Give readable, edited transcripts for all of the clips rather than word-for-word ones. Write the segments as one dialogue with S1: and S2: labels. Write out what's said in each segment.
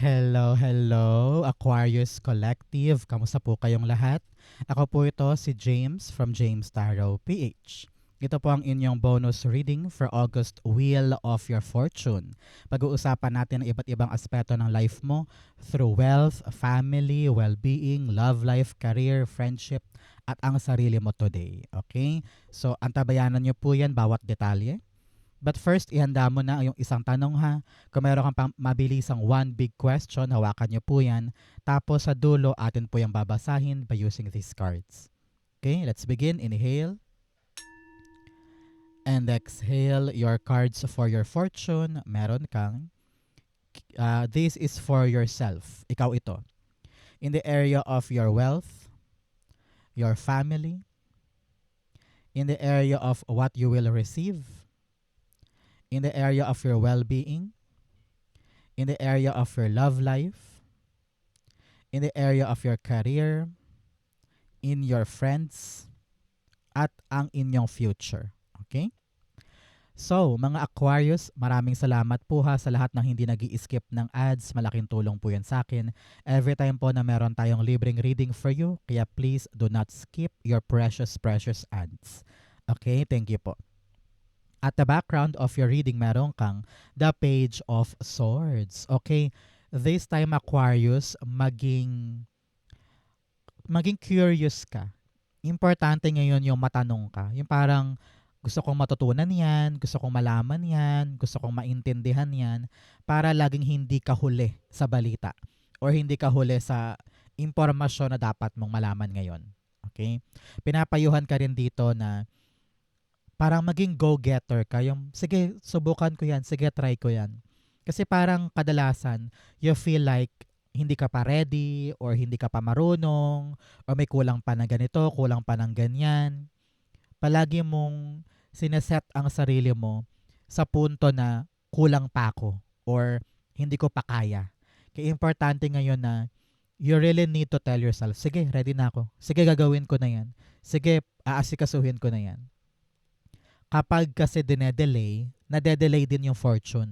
S1: Hello, hello, Aquarius Collective. Kamusta po kayong lahat? Ako po ito si James from James Tarot PH. Ito po ang inyong bonus reading for August Wheel of Your Fortune. Pag-uusapan natin ang iba't ibang aspeto ng life mo through wealth, family, well-being, love life, career, friendship, at ang sarili mo today. Okay? So, antabayanan niyo po yan bawat detalye. But first, ihanda mo na yung isang tanong ha. Kung meron kang mabilisang one big question, hawakan nyo po yan. Tapos sa dulo, atin po yung babasahin by using these cards. Okay, let's begin. Inhale and exhale your cards for your fortune. Meron kang, this is for yourself. Ikaw ito. In the area of your wealth, your family, in the area of what you will receive, in the area of your well-being, in the area of your love life, in the area of your career, in your friends, at ang inyong future. Okay? So, mga Aquarius, maraming salamat po ha sa lahat ng hindi nag-i-skip ng ads. Malaking tulong po yan sa akin. Every time po na meron tayong libreng reading for you, kaya please do not skip your precious ads. Okay? Thank you po. At the background of your reading, meron kang the Page of Swords. Okay? This time, Aquarius, maging curious ka. Importante ngayon yung matanong ka. Yung parang gusto kong matutunan yan, gusto kong malaman yan, gusto kong maintindihan yan para laging hindi ka huli sa balita or hindi ka huli sa impormasyon na dapat mong malaman ngayon. Okay? Pinapayuhan ka rin dito na parang maging go-getter ka. Yung, sige, subukan ko yan. Sige, try ko yan. Kasi parang kadalasan, you feel like hindi ka pa ready or hindi ka pa marunong or may kulang pa ng ganito, kulang pa ng ganyan. Palagi mong sineset ang sarili mo sa punto na kulang pa ako or hindi ko pa kaya. Kaya importante ngayon na you really need to tell yourself, sige, ready na ako. Sige, gagawin ko na yan. Sige, aasikasuhin ko na yan. Kapag kasi dinedelay, nade-delay din yung fortune.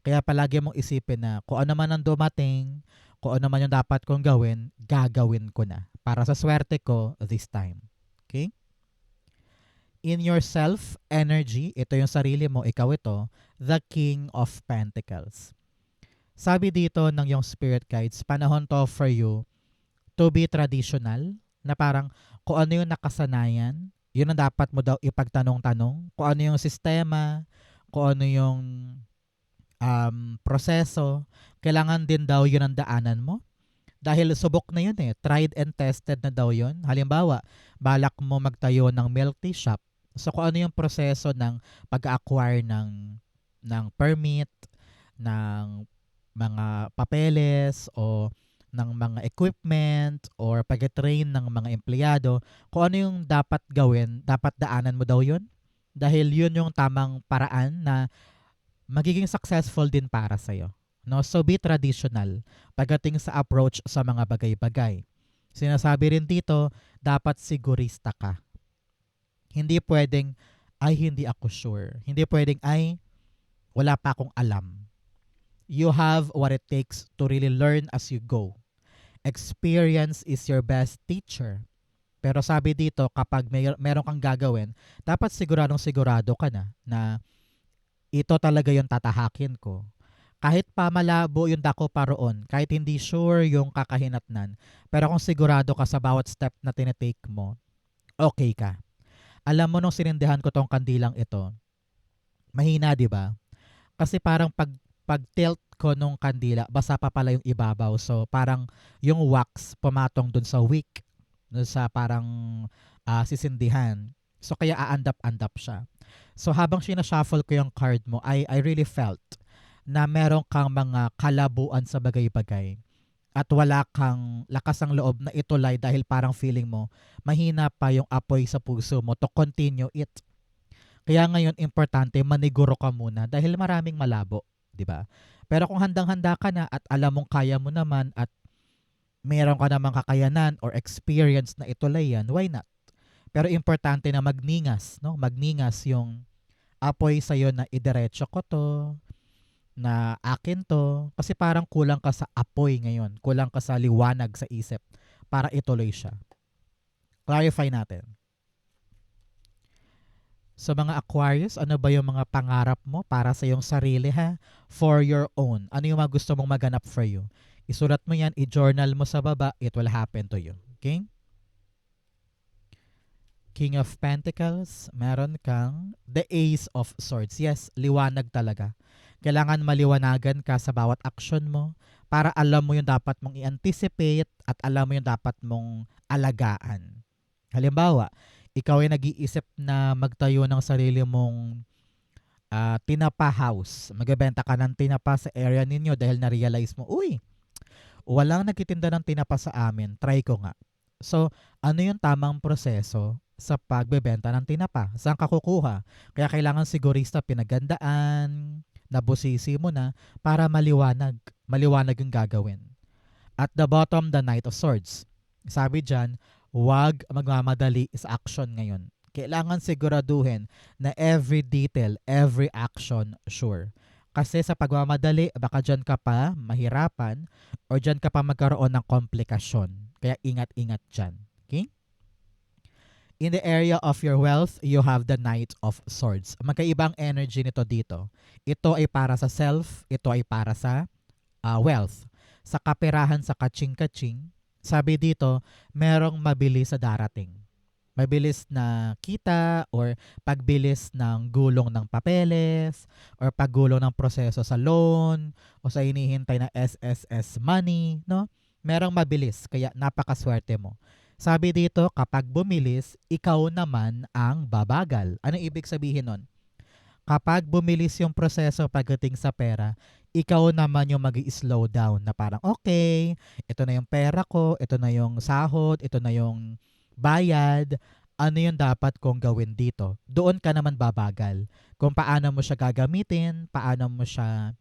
S1: Kaya palagi mong isipin na kung ano man ang dumating, kung ano man yung dapat kong gawin, gagawin ko na. Para sa swerte ko this time. Okay? In your self-energy, ito yung sarili mo, ikaw ito, the King of Pentacles. Sabi dito ng yung spirit guides, panahon to for you to be traditional, na parang kung ano yung nakasanayan, yun ang dapat mo daw ipagtanong-tanong. Kung ano yung sistema, kung ano yung proseso, kailangan din daw yun ang daanan mo. Dahil subok na yun eh. Tried and tested na daw yun. Halimbawa, balak mo magtayo ng milk tea shop. So kung ano yung proseso ng pag-acquire ng permit, ng mga papeles o ng mga equipment or pag-train ng mga empleyado, kung ano yung dapat gawin, dapat daanan mo daw yun. Dahil yun yung tamang paraan na magiging successful din para sa'yo. No? So be traditional pagdating sa approach sa mga bagay-bagay. Sinasabi rin dito, dapat sigurista ka. Hindi pwedeng, ay hindi ako sure. Hindi pwedeng, ay wala pa akong alam. You have what it takes to really learn as you go. Experience is your best teacher. Pero sabi dito, kapag meron kang gagawin, dapat sigurado ka na ito talaga yung tatahakin ko. Kahit pa malabo yung dako pa roon, kahit hindi sure yung kakahinatnan, pero kung sigurado ka sa bawat step na tinitake mo, okay ka. Alam mo nung sinindihan ko tong kandilang ito, mahina, di ba? Kasi parang pag tilt ko nung kandila, basa pa pala yung ibabaw. So parang yung wax pumatong dun sa wick, dun sa parang sisindihan. So kaya aandap-andap siya. So habang sinashuffle ko yung card mo, I really felt na meron kang mga kalabuan sa bagay-bagay at wala kang lakas ng loob na itulay dahil parang feeling mo mahina pa yung apoy sa puso mo to continue it. Kaya ngayon importante maniguro ka muna dahil maraming malabo, 'di ba? Pero kung handang-handa ka na at alam mong kaya mo naman at meron ka namang kakayanan or experience na itulay yan, why not? Pero importante na magningas, no? Magningas yung apoy sa iyo na idiretso ko to, na akin 'to, kasi parang kulang ka sa apoy ngayon, kulang ka sa liwanag sa isip para ituloy siya. Clarify natin. Sa mga Aquarius, ano ba yung mga pangarap mo para sa iyong sarili ha? For your own. Ano yung mga gusto mong maganap for you? Isulat mo yan, i-journal mo sa baba, it will happen to you. Okay? King of Pentacles, meron kang the Ace of Swords. Yes, liwanag talaga. Kailangan maliwanagan ka sa bawat action mo para alam mo yung dapat mong i-anticipate at alam mo yung dapat mong alagaan. Halimbawa, ikaw ay nag-iisip na magtayo ng sarili mong tinapa house. Magbebenta ka ng tinapa sa area ninyo dahil na-realize mo, uy, walang nagtitinda ng tinapa sa amin, try ko nga. So, ano yung tamang proseso sa pagbebenta ng tinapa? Saan ka kukuha? Kaya kailangan sigurista pinagandaan, nabusisi mo na para maliwanag. Maliwanag yung gagawin. At the bottom, the Knight of Swords. Sabi dyan, huwag magmamadali sa action ngayon. Kailangan siguraduhin na every detail, every action, sure. Kasi sa pagmamadali, baka dyan ka pa mahirapan or dyan ka pa magkaroon ng komplikasyon. Kaya ingat-ingat dyan. Okay? In the area of your wealth, you have the Knight of Swords. Magkaibang energy nito dito. Ito ay para sa self, ito ay para sa wealth. Sa kaperahan sa kaching-kaching, sabi dito, merong mabilis sa darating. Mabilis na kita or pagbilis ng gulong ng papeles or paggulong ng proseso sa loan o sa hinihintay na SSS money, no? Merong mabilis, kaya napakaswerte mo. Sabi dito, kapag bumilis, ikaw naman ang babagal. Ano ibig sabihin nun? Kapag bumilis yung proseso pagdating sa pera, ikaw naman yung mag-i-slow down na parang, okay, ito na yung pera ko, ito na yung sahod, ito na yung bayad, ano yung dapat kong gawin dito? Doon ka naman babagal. Kung paano mo siya gagamitin, paano mo siya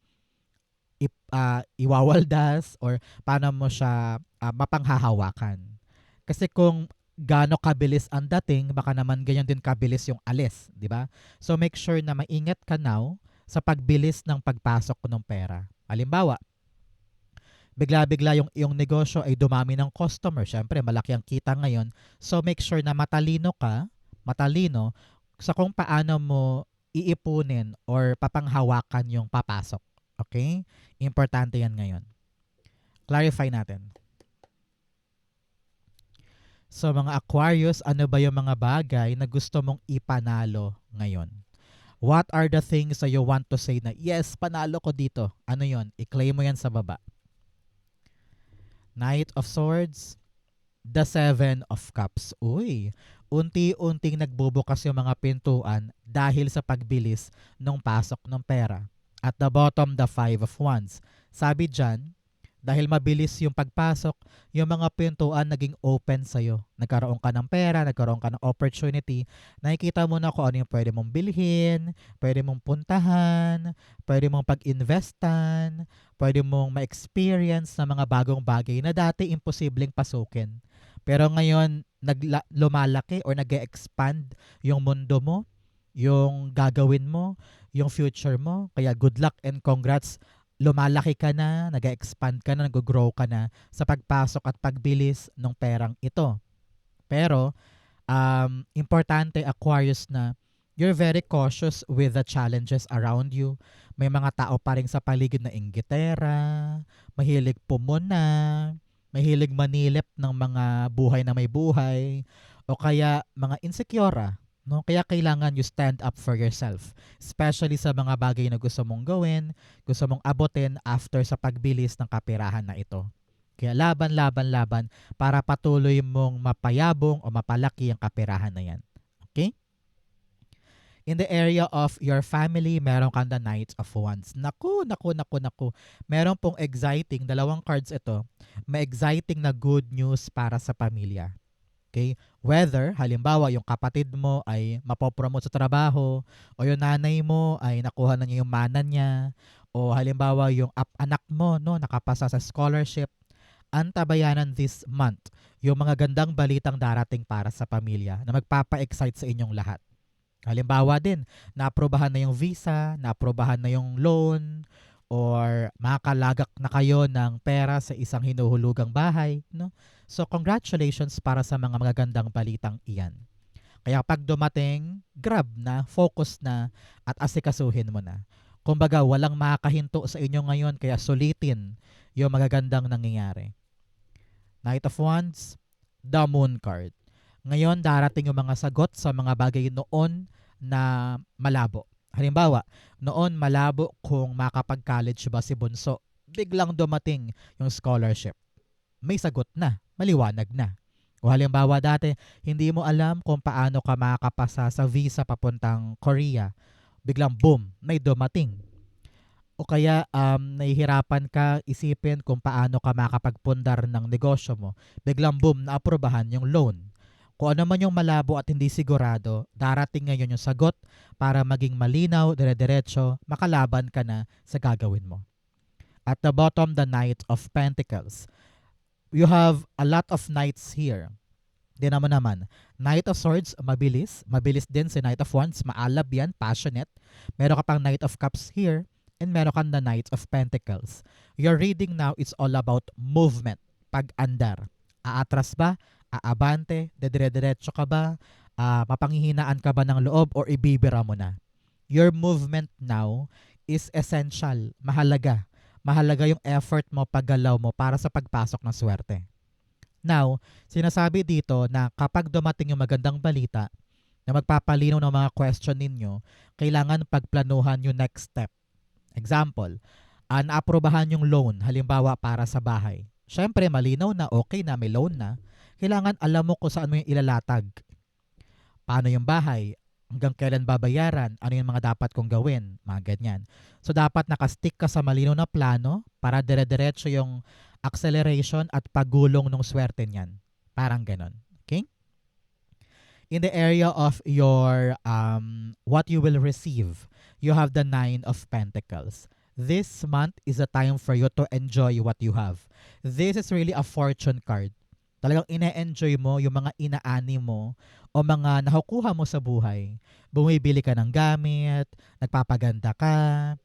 S1: iwawaldas, or paano mo siya mapanghahawakan. Kasi kung gaano kabilis ang dating, baka naman ganyan din kabilis yung alis, di ba? So make sure na maingat ka now sa pagbilis ng pagpasok ng pera. Halimbawa, bigla-bigla yung iyong negosyo ay dumami ng customer. Siyempre, malaki ang kita ngayon. So make sure na matalino ka, matalino sa kung paano mo iipunin or papanghawakan yung papasok. Okay? Importante yan ngayon. Clarify natin. So mga Aquarius, ano ba yung mga bagay na gusto mong ipanalo ngayon? What are the things that you want to say na, yes, panalo ko dito? Ano yon? I-claim mo yan sa baba. Knight of Swords, the Seven of Cups. Uy, unti-unting nagbubukas yung mga pintuan dahil sa pagbilis ng pasok ng pera. At the bottom, the Five of Wands. Sabi dyan, dahil mabilis yung pagpasok, yung mga pintuan naging open sa'yo. Nagkaroon ka ng pera, nagkaroon ka ng opportunity. Nakikita mo na kung ano yung pwede mong bilhin, pwede mong puntahan, pwede mong pag-investan, pwede mong ma-experience na mga bagong bagay na dati imposibleng pasukin. Pero ngayon, lumalaki or nag-expand yung mundo mo, yung gagawin mo, yung future mo. Kaya good luck and congrats. Lumalaki ka na, nag-expand ka na, nag-grow ka na sa pagpasok at pagbilis ng perang ito. Pero, importante, Aquarius, na you're very cautious with the challenges around you. May mga tao pa rin sa paligid na inggitera, mahilig pumuna, mahilig manilip ng mga buhay na may buhay, o kaya mga insecure. No? Kaya kailangan you stand up for yourself. Especially sa mga bagay na gusto mong gawin, gusto mong abutin after sa pagbilis ng kapirahan na ito. Kaya laban para patuloy mong mapayabong o mapalaki ang kapirahan na yan. Okay? In the area of your family, meron kang the Knight of Wands. Naku. Meron pong exciting, dalawang cards ito. May exciting na good news para sa pamilya. Okay? Whether, halimbawa, yung kapatid mo ay mapopromote sa trabaho, o yung nanay mo ay nakuha na niya yung mana niya, o halimbawa, yung anak mo no, nakapasa sa scholarship, antabayanan this month yung mga gandang balitang darating para sa pamilya na magpapa-excite sa inyong lahat. Halimbawa din, naaprobahan na yung visa, naaprobahan na yung loan, or makakalagak na kayo ng pera sa isang hinuhulugang bahay, no? So congratulations para sa mga magagandang balitang iyan. Kaya pag dumating, grab na, focus na, at asikasuhin mo na. Kumbaga, walang makakahinto sa inyo ngayon, kaya sulitin yung magagandang nangyayari. Knight of Wands, the Moon card. Ngayon, darating yung mga sagot sa mga bagay noon na malabo. Halimbawa, noon malabo kung makapag-college ba si Bunso. Biglang dumating yung scholarship. May sagot na, maliwanag na. O halimbawa dati, hindi mo alam kung paano ka makakapasa sa visa papuntang Korea. Biglang boom, may dumating. O kaya nahihirapan ka isipin kung paano ka makapagpundar ng negosyo mo. Biglang boom, naaprubahan yung loan. Kung ano man yung malabo at hindi sigurado, darating ngayon yung sagot para maging malinaw, dire-diretso, makalaban ka na sa gagawin mo. At the bottom, the Knight of Pentacles. You have a lot of knights here. Tignan mo naman. Knight of Swords, mabilis. Mabilis din si Knight of Wands. Maalab yan, passionate. Meron ka pang Knight of Cups here. And meron kang the Knight of Pentacles. Your reading now is all about movement. Pag-andar. Aatras ba? Aabante? Dedire-diretso ka ba? Mapanghihinaan ka ba ng loob or ibibira mo na? Your movement now is essential. Mahalaga. Mahalaga yung effort mo, paggalaw mo para sa pagpasok ng swerte. Now, sinasabi dito na kapag dumating yung magandang balita na magpapalinaw ng mga question ninyo, kailangan pagplanuhan yung next step. Example, naaprubahan yung loan, halimbawa para sa bahay. Siyempre, malinaw na okay na, may loan na. Kailangan alam mo kung saan mo yung ilalatag. Paano yung bahay? Hanggang kailan babayaran? Ano yung mga dapat kong gawin? Mga ganyan. So, dapat nakastick ka sa malinaw na plano para dire-diretso yung acceleration at pagulong ng swerte niyan. Parang ganon. Okay? In the area of your what you will receive, you have the Nine of Pentacles. This month is a time for you to enjoy what you have. This is really a fortune card. Talagang ine-enjoy mo yung mga inaani mo o mga nakukuha mo sa buhay. Bumibili ka ng gamit, nagpapaganda ka,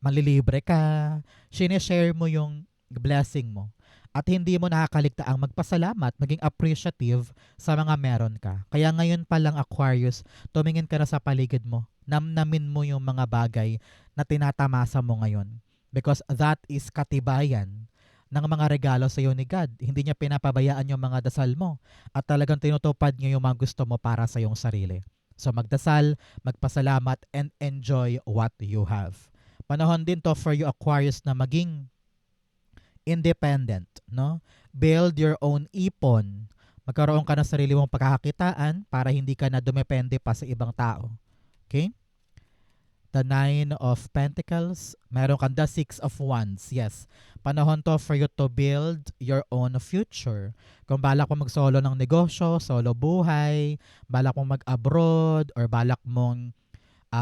S1: manlilibre ka, sinishare mo yung blessing mo. At hindi mo nakakaligtaang magpasalamat, maging appreciative sa mga meron ka. Kaya ngayon pa lang, Aquarius, tumingin ka na sa paligid mo. Namnamin mo yung mga bagay na tinatamasa mo ngayon. Because that is katibayan ng mga regalo sa iyo ni God. Hindi niya pinapabayaan yung mga dasal mo. At talagang tinutupad niya yung mga gusto mo para sa iyong sarili. So magdasal, magpasalamat, and enjoy what you have. Panahon din to for you, Aquarius, na maging independent, no? Build your own ipon. Magkaroon ka ng sarili mong pagkakakitaan para hindi ka na dumepende pa sa ibang tao. Okay? The Nine of Pentacles. Meron kang the Six of Wands. Yes. Panahon to for you to build your own future. Kung balak mo mag-solo ng negosyo, solo buhay, balak mong mag-abroad, or balak mong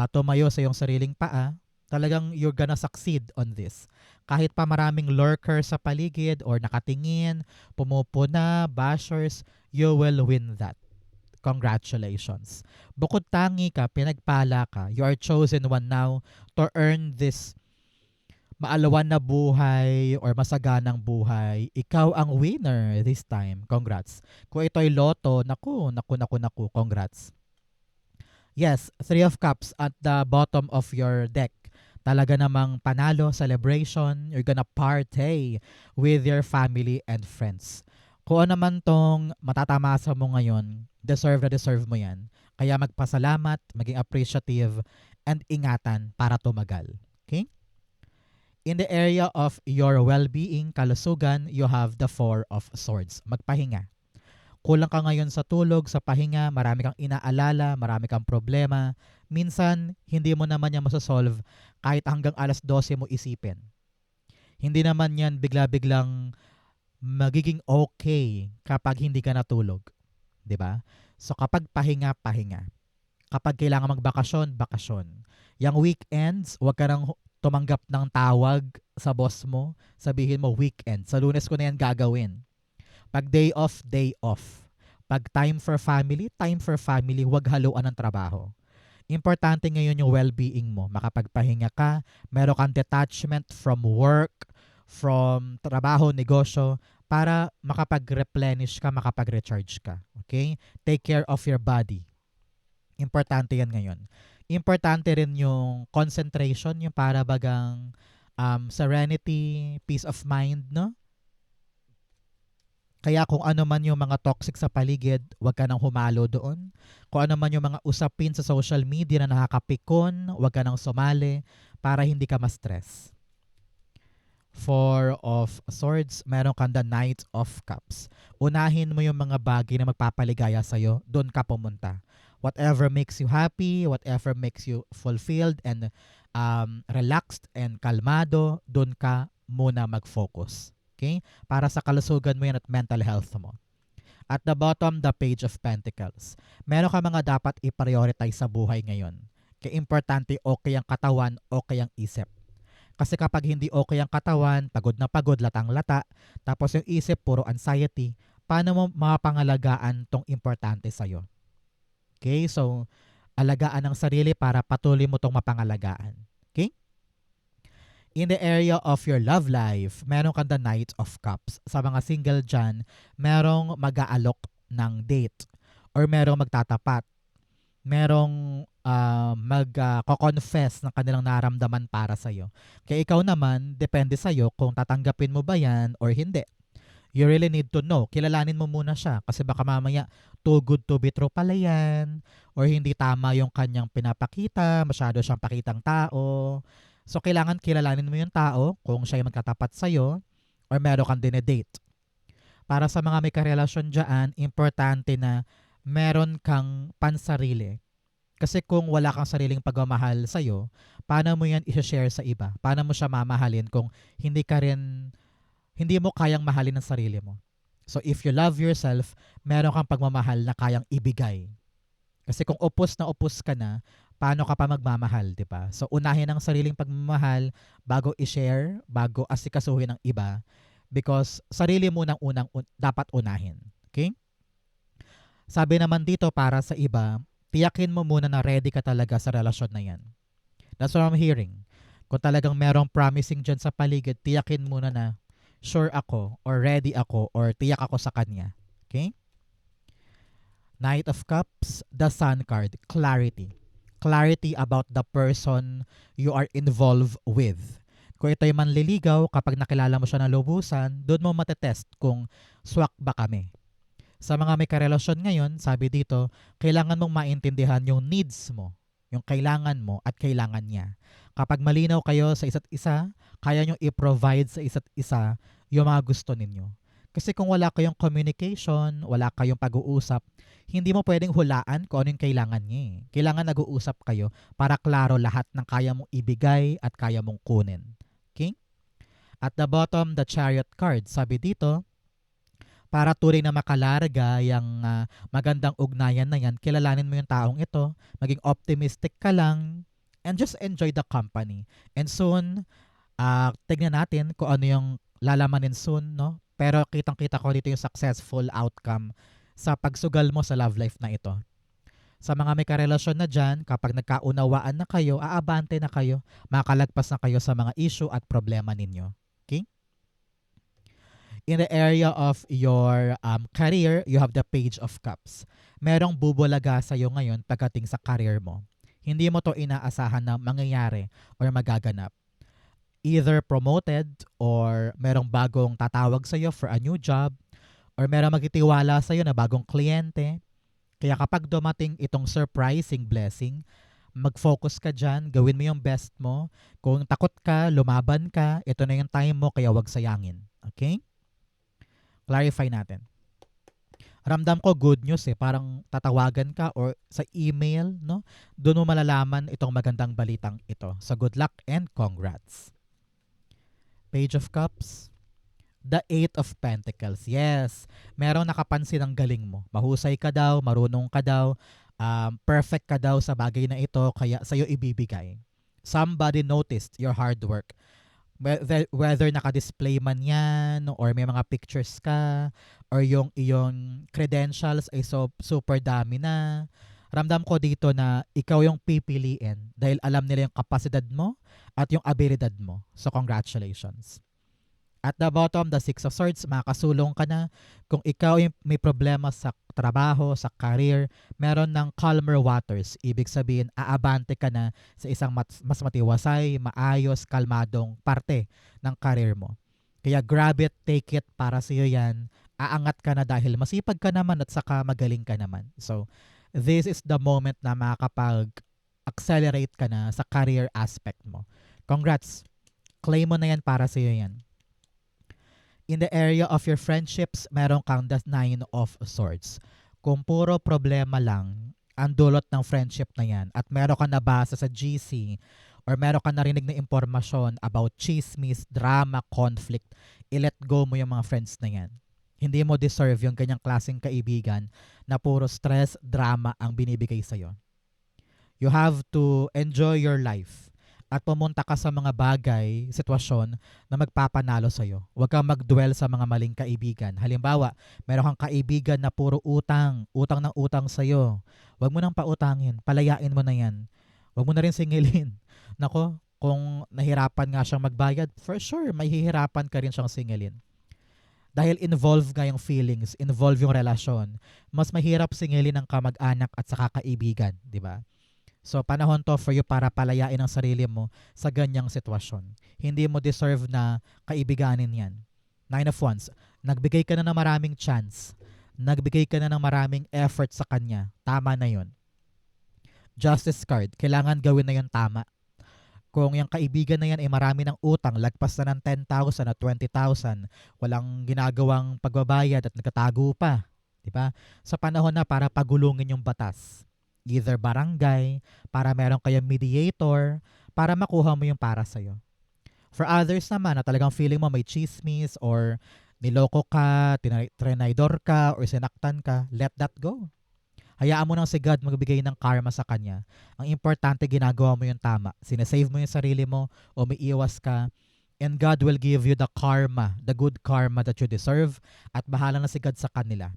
S1: tumayo sa iyong sariling paa, talagang you're gonna succeed on this. Kahit pa maraming lurker sa paligid or nakatingin, pumupuna, bashers, you will win that. Congratulations. Bukod tangi ka, pinagpala ka, you are chosen one now to earn this maalawan na buhay or masaganang buhay. Ikaw ang winner this time. Congrats. Kung ito'y loto, naku, congrats. Yes, Three of Cups at the bottom of your deck. Talaga namang panalo, celebration, you're gonna party with your family and friends. Kung ano man tong matatamasa mo ngayon, deserve na deserve mo yan. Kaya magpasalamat, maging appreciative, and ingatan para tumagal. Okay? In the area of your well-being, kalusugan, you have the Four of Swords. Magpahinga. Kulang ka ngayon sa tulog, sa pahinga, marami kang inaalala, marami kang problema. Minsan, hindi mo naman yan masasolve kahit hanggang alas 12 mo isipin. Hindi naman yan bigla-biglang magiging okay kapag hindi ka natulog. 'Di ba? So kapag pahinga, pahinga. Kapag kailangan magbakasyon, bakasyon. Yang weekends, huwag ka nang tumanggap ng tawag sa boss mo. Sabihin mo, weekend. Sa Lunes ko na yan gagawin. Pag day off, day off. Pag time for family, huwag haluan ng trabaho. Importante ngayon yung well-being mo. Makapagpahinga ka, meron kang detachment from work, from trabaho, negosyo, para makapag-replenish ka, makapag-recharge ka. Okay? Take care of your body. Importante yan ngayon. Importante rin yung concentration, yung para bagang serenity, peace of mind, no? Kaya kung ano man yung mga toxic sa paligid, huwag ka nang humalo doon. Kung ano man yung mga usapin sa social media na nakakapikon, huwag ka nang sumali para hindi ka ma-stress. Four of Swords, meron kang the Knight of Cups. Unahin mo yung mga bagay na magpapaligaya sa'yo, doon ka pumunta. Whatever makes you happy, whatever makes you fulfilled and relaxed and kalmado, doon ka muna mag-focus. Okay? Para sa kalusugan mo yan at mental health mo. At the bottom, the Page of Pentacles. Meron ka mga dapat i-prioritize sa buhay ngayon. Kaya importante okay ang katawan, okay ang isip. Kasi kapag hindi okay ang katawan, pagod na pagod, latang-lata, tapos yung isip puro anxiety, paano mo mapangalagaan tong importante sa'yo? Okay? So, alagaan ang sarili para patuloy mo tong mapangalagaan. Okay? In the area of your love life, meron kang the Knight of Cups. Sa mga single dyan, merong mag-aalok ng date or merong magtatapat. Merong mag-confess ng kanilang naramdaman para sa'yo. Kaya ikaw naman, depende sa'yo kung tatanggapin mo ba yan or hindi. You really need to know. Kilalanin mo muna siya kasi baka mamaya too good to be true pala yan or hindi tama yung kanyang pinapakita, masyado siyang pakitang tao. So, kailangan kilalanin mo yung tao kung siya yung magkatapat sa'yo or meron kang dinedate. Para sa mga may karelasyon dyan, importante na meron kang pansarili. Kasi kung wala kang sariling pagmamahal sa'yo, paano mo yan i-share sa iba? Paano mo siya mamahalin kung hindi mo kayang mahalin ang sarili mo? So, if you love yourself, meron kang pagmamahal na kayang ibigay. Kasi kung upos na upos ka na, paano ka pa magmamahal, di ba? So, unahin ang sariling pagmamahal bago i-share, bago asikasuhin ng iba. Because sarili mo nang dapat unahin. Okay? Sabi naman dito para sa iba, tiyakin mo muna na ready ka talaga sa relasyon na yan. That's what I'm hearing. Kung talagang merong promising dyan sa paligid, tiyakin muna na sure ako or ready ako or tiyak ako sa kanya. Okay? Knight of Cups, the Sun card, clarity. Clarity about the person you are involved with. Kung ito'y manliligaw, kapag nakilala mo siya ng lubusan, doon mo matetest kung swak ba kami. Sa mga may karelasyon ngayon, sabi dito, kailangan mong maintindihan yung needs mo, yung kailangan mo at kailangan niya. Kapag malinaw kayo sa isa't isa, kaya nyo i-provide sa isa't isa yung mga gusto ninyo. Kasi kung wala kayong communication, wala kayong pag-uusap, hindi mo pwedeng hulaan kung ano yung kailangan niya. Kailangan nag-uusap kayo para klaro lahat ng kaya mong ibigay at kaya mong kunin. Okay? At the bottom, the Chariot card. Sabi dito, para tuloy na makalarga yung magandang ugnayan na yan, kilalanin mo yung taong ito, maging optimistic ka lang, and just enjoy the company. And soon, tignan natin kung ano yung lalamanin soon, no? Pero kitang-kita ko dito yung successful outcome sa pagsugal mo sa love life na ito. Sa mga may karelasyon na dyan, kapag nagkaunawaan na kayo, aabante na kayo, makakalagpas na kayo sa mga issue at problema ninyo. Okay? In the area of your career, you have the Page of Cups. Merong bubulaga sa'yo ngayon pagdating sa career mo. Hindi mo to inaasahan na mangyayari or magaganap. Either promoted or merong bagong tatawag sa'yo for a new job or merong magtitiwala sa'yo na bagong kliyente. Kaya kapag dumating itong surprising blessing, mag-focus ka dyan, gawin mo yung best mo. Kung takot ka, lumaban ka, ito na yung time mo kaya wag sayangin. Okay? Clarify natin. Ramdam ko good news parang tatawagan ka or sa email, no? Doon mo malalaman itong magandang balitang ito. So good luck and congrats. Page of Cups, the Eight of Pentacles. Yes, merong nakapansin ang galing mo. Mahusay ka daw, marunong ka daw, perfect ka daw sa bagay na ito, kaya sa'yo ibibigay. Somebody noticed your hard work. Whether naka-display man yan or may mga pictures ka or yung iyong credentials ay super dami na, Ramdam ko dito na ikaw yung pipiliin dahil alam nila yung kapasidad mo at yung abilidad mo. So congratulations. At the bottom, the Six of Swords, makakasulong ka na. Kung ikaw yung may problema sa trabaho, sa career, meron ng calmer waters. Ibig sabihin, aabante ka na sa isang mas matiwasay, maayos, kalmadong parte ng career mo. Kaya grab it, take it, para sa iyo yan. Aangat ka na dahil masipag ka naman at saka magaling ka naman. So, this is the moment na makakapag-accelerate ka na sa career aspect mo. Congrats! Claim mo na yan, para sa iyo yan. In the area of your friendships, meron kang the Nine of Swords. Kung puro problema lang ang dulot ng friendship na yan at meron ka nabasa sa GC or meron ka narinig na impormasyon about chismis, drama, conflict, i-let go mo yung mga friends na yan. Hindi mo deserve yung ganyang klaseng kaibigan na puro stress, drama ang binibigay sa'yo. You have to enjoy your life at pumunta ka sa mga bagay, sitwasyon na magpapanalo sa'yo. Huwag kang mag-dwell sa mga maling kaibigan. Halimbawa, meron kang kaibigan na puro utang, utang ng utang sa'yo. Huwag mo nang pautangin, palayain mo na yan. Huwag mo na rin singilin. Nako, kung nahirapan nga siyang magbayad, for sure, may hihirapan ka rin siyang singilin. Dahil involve nga yung feelings, involve yung relasyon, mas mahirap singilin ng kamag-anak at saka kaibigan, di ba? So, panahon to for you para palayain ang sarili mo sa ganyang sitwasyon. Hindi mo deserve na kaibiganin yan. Nine of Wands, nagbigay ka na ng maraming chance. Nagbigay ka na ng maraming effort sa kanya. Tama na yun. Justice card, kailangan gawin na yun tama. Kung yung kaibigan na yan ay marami ng utang, lagpas na ng 10,000 at 20,000, walang ginagawang pagbabayad at nagkatago pa. Diba? Sa panahon na para pagulungin yung batas. Either barangay, para meron kayong mediator, para makuha mo yung para sa'yo. For others naman na talagang feeling mo may chismis or niloko ka, tinaydor ka, or sinaktan ka, let that go. Hayaan mo nang si God magbigay ng karma sa kanya. Ang importante, ginagawa mo yung tama. Sinesave mo yung sarili mo o may iwas ka. And God will give you the karma, the good karma that you deserve. At bahala na si God sa kanila.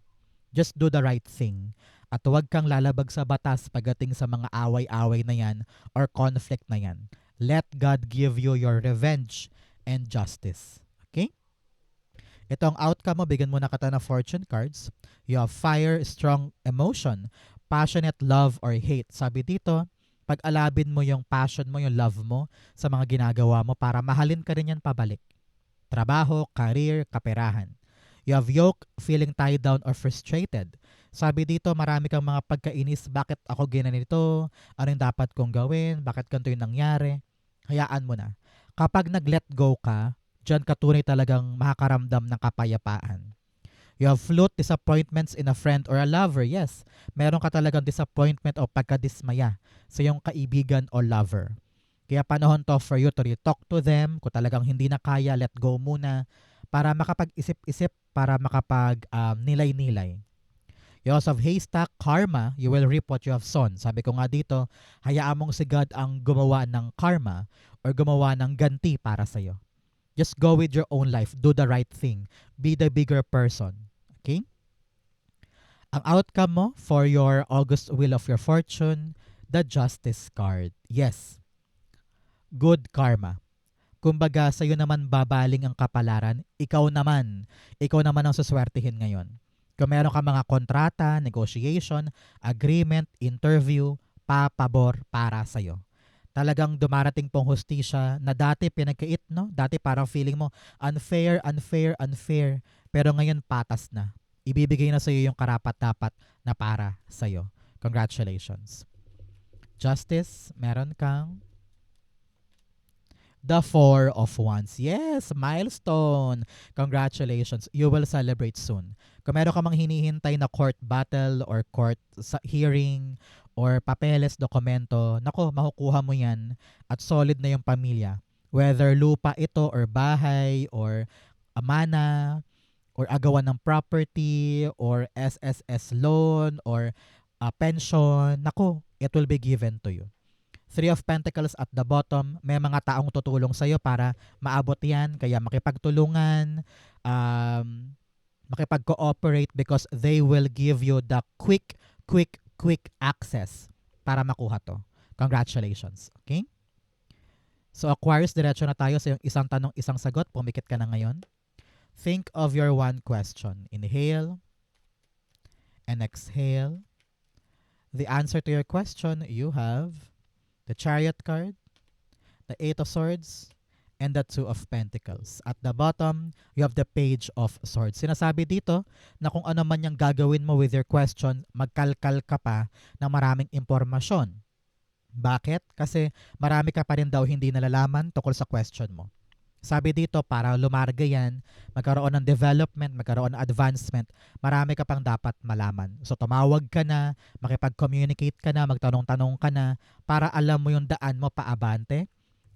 S1: Just do the right thing. At huwag kang lalabag sa batas pagdating sa mga away-away na yan or conflict na yan. Let God give you your revenge and justice. Okay? Ito ang outcome mo. Bigyan mo na kita ng fortune cards. You have fire, strong emotion, passionate love or hate. Sabi dito, pag-alabin mo yung passion mo, yung love mo sa mga ginagawa mo para mahalin ka rin yan pabalik. Trabaho, career, kaperahan. You have yoke, feeling tied down or frustrated. Sabi dito, marami kang mga pagkainis. Bakit ako ginanito? Ano yung dapat kong gawin? Bakit ganito yung nangyari? Hayaan mo na. Kapag nag-let go ka, dyan ka tunay talagang makakaramdam ng kapayapaan. You have flute, disappointments in a friend or a lover. Yes, meron ka talagang disappointment o pagkadismaya sa iyong kaibigan o lover. Kaya panahon to for you to talk to them. Kung talagang hindi na kaya, let go muna para makapag-isip-isip, para makapag-nilay-nilay. You also have haystack, karma, you will reap what you have sown. Sabi ko nga dito, hayaan mong si God ang gumawa ng karma or gumawa ng ganti para sa'yo. Just go with your own life. Do the right thing. Be the bigger person. Okay? Ang outcome mo for your August Wheel of your Fortune, the Justice card. Yes. Good karma. Kumbaga, sa'yo naman babaling ang kapalaran. Ikaw naman ang suswertihin ngayon. Kung meron ka mga kontrata, negotiation, agreement, interview, papabor para sa'yo. Talagang dumarating pong hustisya na dati pinagkait, no? Dati parang feeling mo, unfair. Pero ngayon patas na. Ibibigay na sa'yo yung karapat-dapat na para sa'yo. Congratulations. Justice, meron kang the Four of Wands. Yes, milestone. Congratulations. You will celebrate soon. Kung meron ka mang hinihintay na court battle or court hearing or papeles, dokumento, nako, makukuha mo yan at solid na yung pamilya. Whether lupa ito or bahay or amana or agawan ng property or SSS loan or pension, nako, it will be given to you. Three of Pentacles at the bottom, may mga taong tutulong sa'yo para maabot yan. Kaya makipagtulungan, makipag-cooperate because they will give you the quick quick access para makuha to. Congratulations. Okay? So Aquarius, diretso na tayo sa yung isang tanong, isang sagot. Pumikit ka na ngayon. Think of your one question. Inhale and exhale. The answer to your question, you have the Chariot card, the Eight of Swords, and the Two of Pentacles. At the bottom, you have the Page of Swords. Sinasabi dito na kung ano man yung gagawin mo with your question, magkalkal ka pa ng maraming impormasyon. Bakit? Kasi marami ka pa rin daw hindi nalalaman tungkol sa question mo. Sabi dito, para lumarga yan, magkaroon ng development, magkaroon ng advancement, marami ka pang dapat malaman. So tumawag ka na, makipag-communicate ka na, magtanong-tanong ka na, para alam mo yung daan mo paabante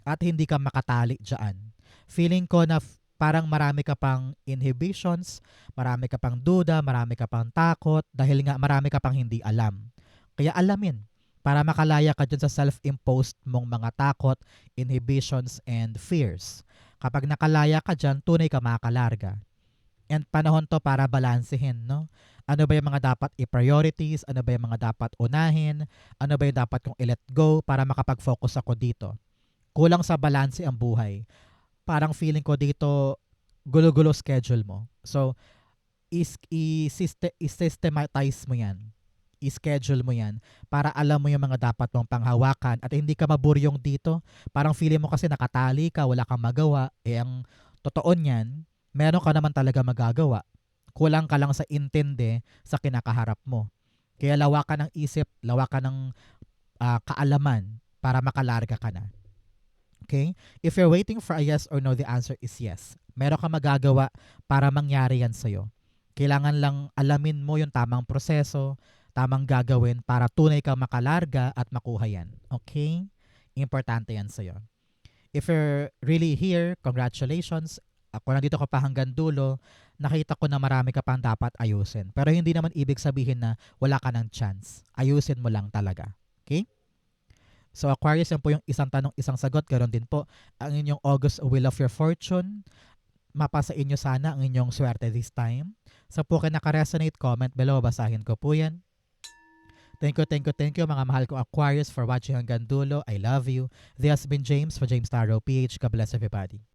S1: at hindi ka makatali dyan. Feeling ko na parang marami ka pang inhibitions, marami ka pang duda, marami ka pang takot, dahil nga marami ka pang hindi alam. Kaya alamin, para makalaya ka dyan sa self-imposed mong mga takot, inhibitions, and fears. Kapag nakalaya ka dyan, tunay ka makalarga. And panahon to para balansehin, no? Ano ba yung mga dapat i-priorities? Ano ba yung mga dapat unahin? Ano ba yung dapat kong i-let go para makapag-focus ako dito? Kulang sa balanse ang buhay. Parang feeling ko dito, gulo-gulo schedule mo. So, i-systematize mo yan. I-schedule mo yan para alam mo yung mga dapat mong panghawakan at hindi ka maburyong dito. Parang feeling mo kasi nakatali ka, wala kang magawa. Ang totoo niyan, meron ka naman talaga magagawa. Kulang ka lang sa intindi sa kinakaharap mo. Kaya lawakan ng isip, lawakan ng kaalaman para makalarga ka na. Okay? If you're waiting for a yes or no, the answer is yes. Meron ka magagawa para mangyari yan sa'yo. Kailangan lang alamin mo yung tamang proseso, tamang gagawin para tunay kang makalarga at makuha yan. Okay? Importante yan sa'yo. If you're really here, congratulations. Ako nandito ka pa hanggang dulo, nakita ko na marami ka pang dapat ayusin. Pero hindi naman ibig sabihin na wala ka ng chance. Ayusin mo lang talaga. Okay? So Aquarius, yan po yung isang tanong, isang sagot. Ganon din po ang inyong August Wheel of Your Fortune. Mapasa inyo sana ang inyong swerte this time. So po kayo naka-resonate, comment below. Basahin ko po yan. Thank you mga mahal ko Aquarius for watching hanggang dulo. I love you. This has been James for James Tarot PH. God bless everybody.